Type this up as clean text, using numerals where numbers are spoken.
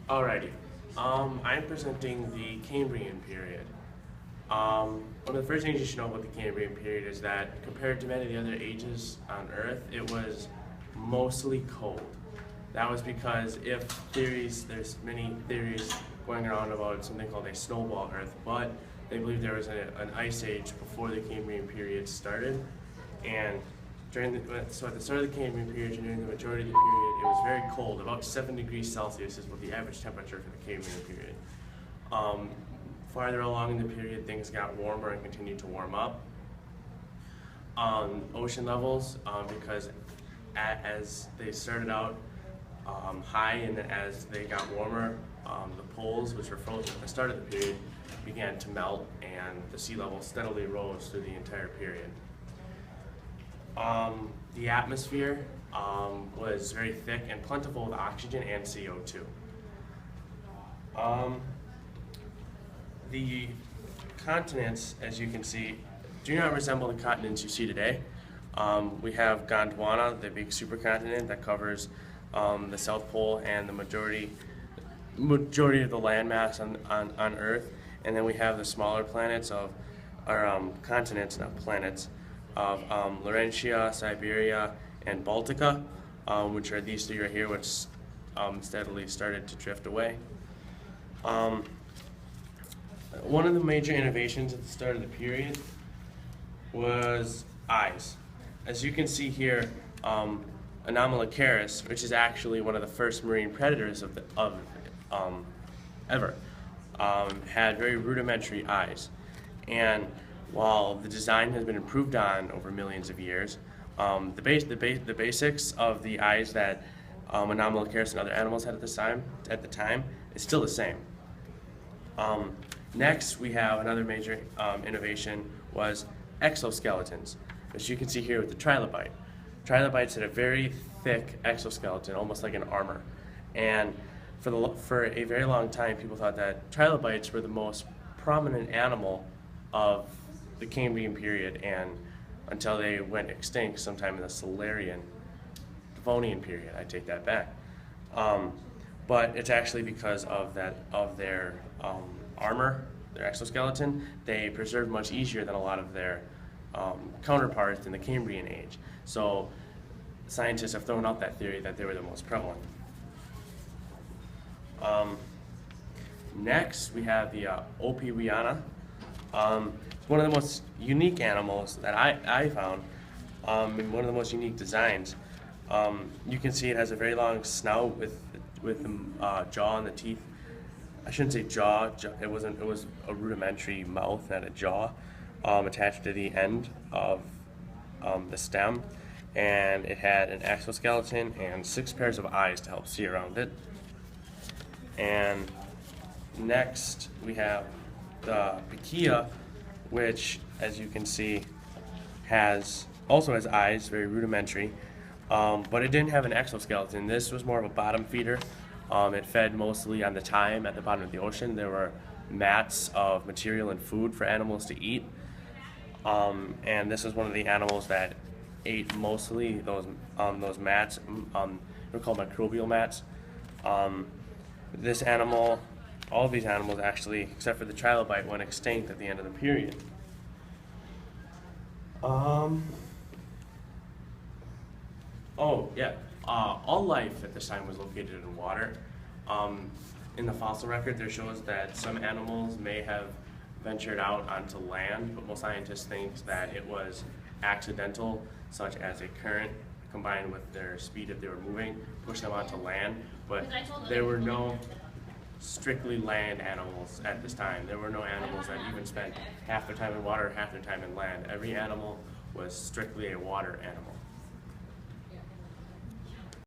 Alrighty. I'm presenting the Cambrian period. One of the first things you should know about the Cambrian period is that compared to many of the other ages on Earth, it was mostly cold. That was because there's many theories going around about something called a snowball Earth, but they believe there was an ice age before the Cambrian period started, and so at the start of the Cambrian period and during the majority of the period, it was very cold. About 7 degrees Celsius is what the average temperature for the Cambrian period. Farther along in the period, things got warmer and continued to warm up. Ocean levels, because as they started out high, and then as they got warmer, the poles, which were frozen at the start of the period, began to melt, and the sea level steadily rose through the entire period. The atmosphere was very thick and plentiful with oxygen and CO2. The continents, as you can see, do not resemble the continents you see today. We have Gondwana, the big supercontinent that covers the South Pole and the majority of the landmass on Earth, and then we have the smaller planets continents, not planets, of Laurentia, Siberia, and Baltica, which are these three right here, which steadily started to drift away. One of the major innovations at the start of the period was eyes. As you can see here, Anomalocaris, which is actually one of the first marine predators ever, had very rudimentary eyes. And while the design has been improved on over millions of years, the basics of the eyes that Anomalocaris and other animals had at the time is still the same. Next, we have another major innovation was exoskeletons, which you can see here with the trilobite. Trilobites had a very thick exoskeleton, almost like an armor. And for a very long time, people thought that trilobites were the most prominent animal of the Cambrian period, and until they went extinct sometime in the Silurian, Devonian period. I take that back. But it's actually because of their armor, their exoskeleton. They preserved much easier than a lot of their counterparts in the Cambrian age. So scientists have thrown out that theory that they were the most prevalent. Next, we have the Opiwiana. It's one of the most unique animals that I found, and one of the most unique designs. You can see it has a very long snout with the jaw and the teeth. I shouldn't say jaw. It was a rudimentary mouth, not a jaw, attached to the end of the stem, and it had an exoskeleton and 6 pairs of eyes to help see around it. And next we have the Pichia, which, as you can see, also has eyes, very rudimentary, but it didn't have an exoskeleton. This was more of a bottom feeder. It fed mostly on the thyme at the bottom of the ocean. There were mats of material and food for animals to eat, and this was one of the animals that ate mostly those mats. They're called microbial mats. All of these animals actually, except for the trilobite, went extinct at the end of the period. All life at this time was located in water. In the fossil record, there shows that some animals may have ventured out onto land, but most scientists think that it was accidental, such as a current combined with their speed if they were moving, pushed them onto land. But there were no strictly land animals at this time. There were no animals that even spent half their time in water, half their time in land. Every animal was strictly a water animal.